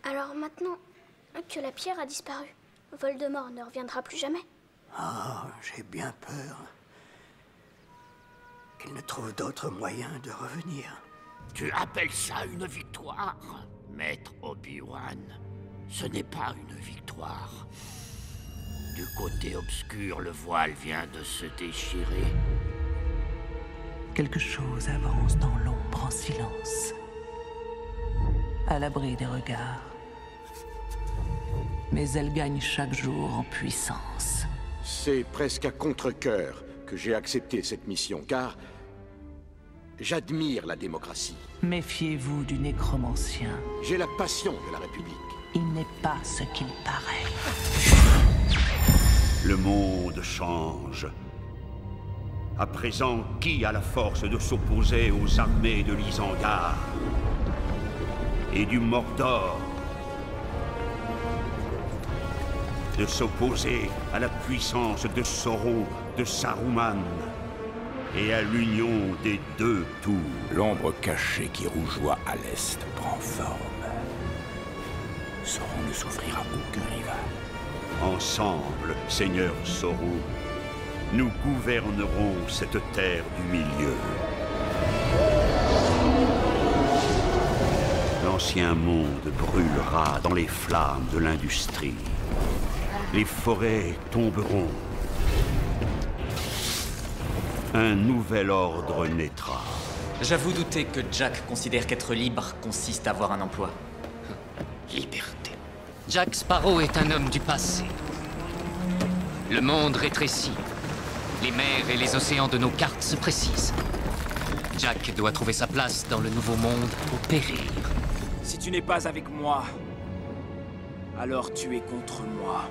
Alors maintenant que la pierre a disparu, Voldemort ne reviendra plus jamais? Ah, j'ai bien peur qu'il ne trouve d'autres moyens de revenir. Tu appelles ça une victoire, Maître Obi-Wan? Ce n'est pas une victoire. Du côté obscur, le voile vient de se déchirer. Quelque chose avance dans l'ombre en silence, à l'abri des regards. Mais elle gagne chaque jour en puissance. C'est presque à contre-cœur que j'ai accepté cette mission, car j'admire la démocratie. Méfiez-vous du nécromancien. J'ai la passion de la République. Il n'est pas ce qu'il paraît. Le monde change. À présent, qui a la force de s'opposer aux armées de l'Isengard et du Mordor? De s'opposer à la puissance de Sauron, de Saruman, et à l'union des deux tours. L'ombre cachée qui rougeoie à l'est prend forme. Sauron ne souffrira aucun rival. Ensemble, Seigneur Sauron, nous gouvernerons cette terre du milieu. L'ancien monde brûlera dans les flammes de l'industrie. Les forêts tomberont. Un nouvel ordre naîtra. J'avoue douter que Jack considère qu'être libre consiste à avoir un emploi. Liberté. Jack Sparrow est un homme du passé. Le monde rétrécit. Les mers et les océans de nos cartes se précisent. Jack doit trouver sa place dans le nouveau monde ou périr. Si tu n'es pas avec moi, alors tu es contre moi.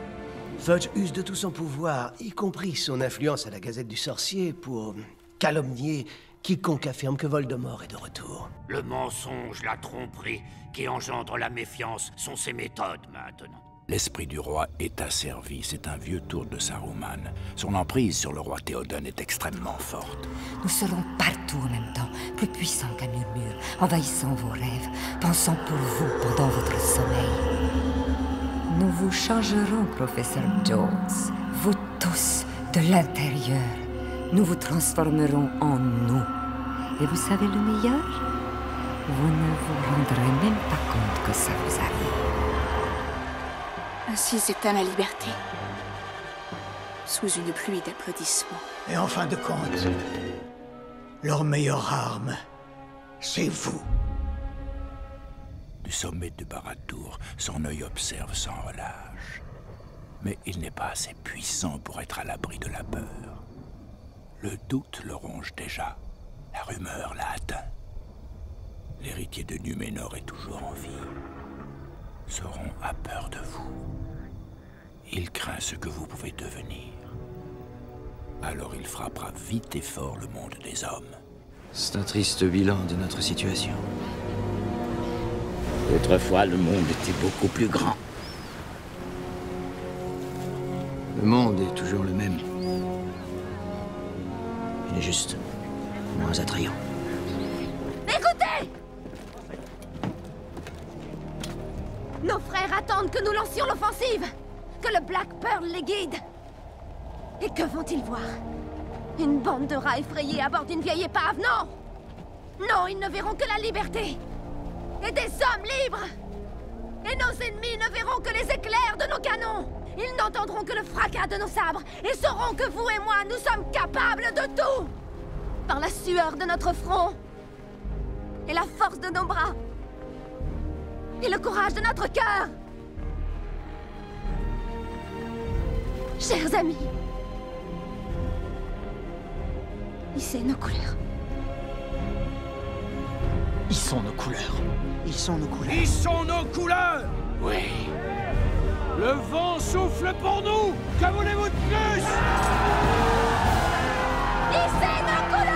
Fudge use de tout son pouvoir, y compris son influence à la Gazette du Sorcier, pour calomnier quiconque affirme que Voldemort est de retour. Le mensonge, la tromperie qui engendre la méfiance sont ses méthodes maintenant. L'esprit du roi est asservi, c'est un vieux tour de Saruman. Son emprise sur le roi Théoden est extrêmement forte. Nous serons partout en même temps, plus puissants qu'un murmure, envahissant vos rêves, pensant pour vous pendant votre sommeil. Nous vous changerons, professeur Jones, vous tous, de l'intérieur. Nous vous transformerons en nous. Et vous savez le meilleur? Vous ne vous rendrez même pas compte que ça vous arrive. Ainsi s'éteint la liberté, sous une pluie d'applaudissements. Et en fin de compte, leur meilleure arme, c'est vous. Du sommet de Barad-dûr, son œil observe sans relâche. Mais il n'est pas assez puissant pour être à l'abri de la peur. Le doute le ronge déjà. La rumeur l'a atteint. L'héritier de Numénor est toujours en vie. Sauron a peur de vous. Il craint ce que vous pouvez devenir. Alors il frappera vite et fort le monde des hommes. C'est un triste bilan de notre situation. Autrefois, le monde était beaucoup plus grand. Le monde est toujours le même. Il est juste moins attrayant. Écoutez! Nos frères attendent que nous lancions l'offensive, que le Black Pearl les guide. Et que vont-ils voir? Une bande de rats effrayés à bord d'une vieille épave? Non! Non, ils ne verront que la liberté. Et des hommes libres! Et nos ennemis ne verront que les éclairs de nos canons! Ils n'entendront que le fracas de nos sabres et sauront que vous et moi, nous sommes capables de tout! Par la sueur de notre front et la force de nos bras et le courage de notre cœur! Chers amis, hissez nos couleurs. Ils sont nos couleurs. Ils sont nos couleurs. Ils sont nos couleurs! Oui. Le vent souffle pour nous! Que voulez-vous de plus? Hissez nos couleurs!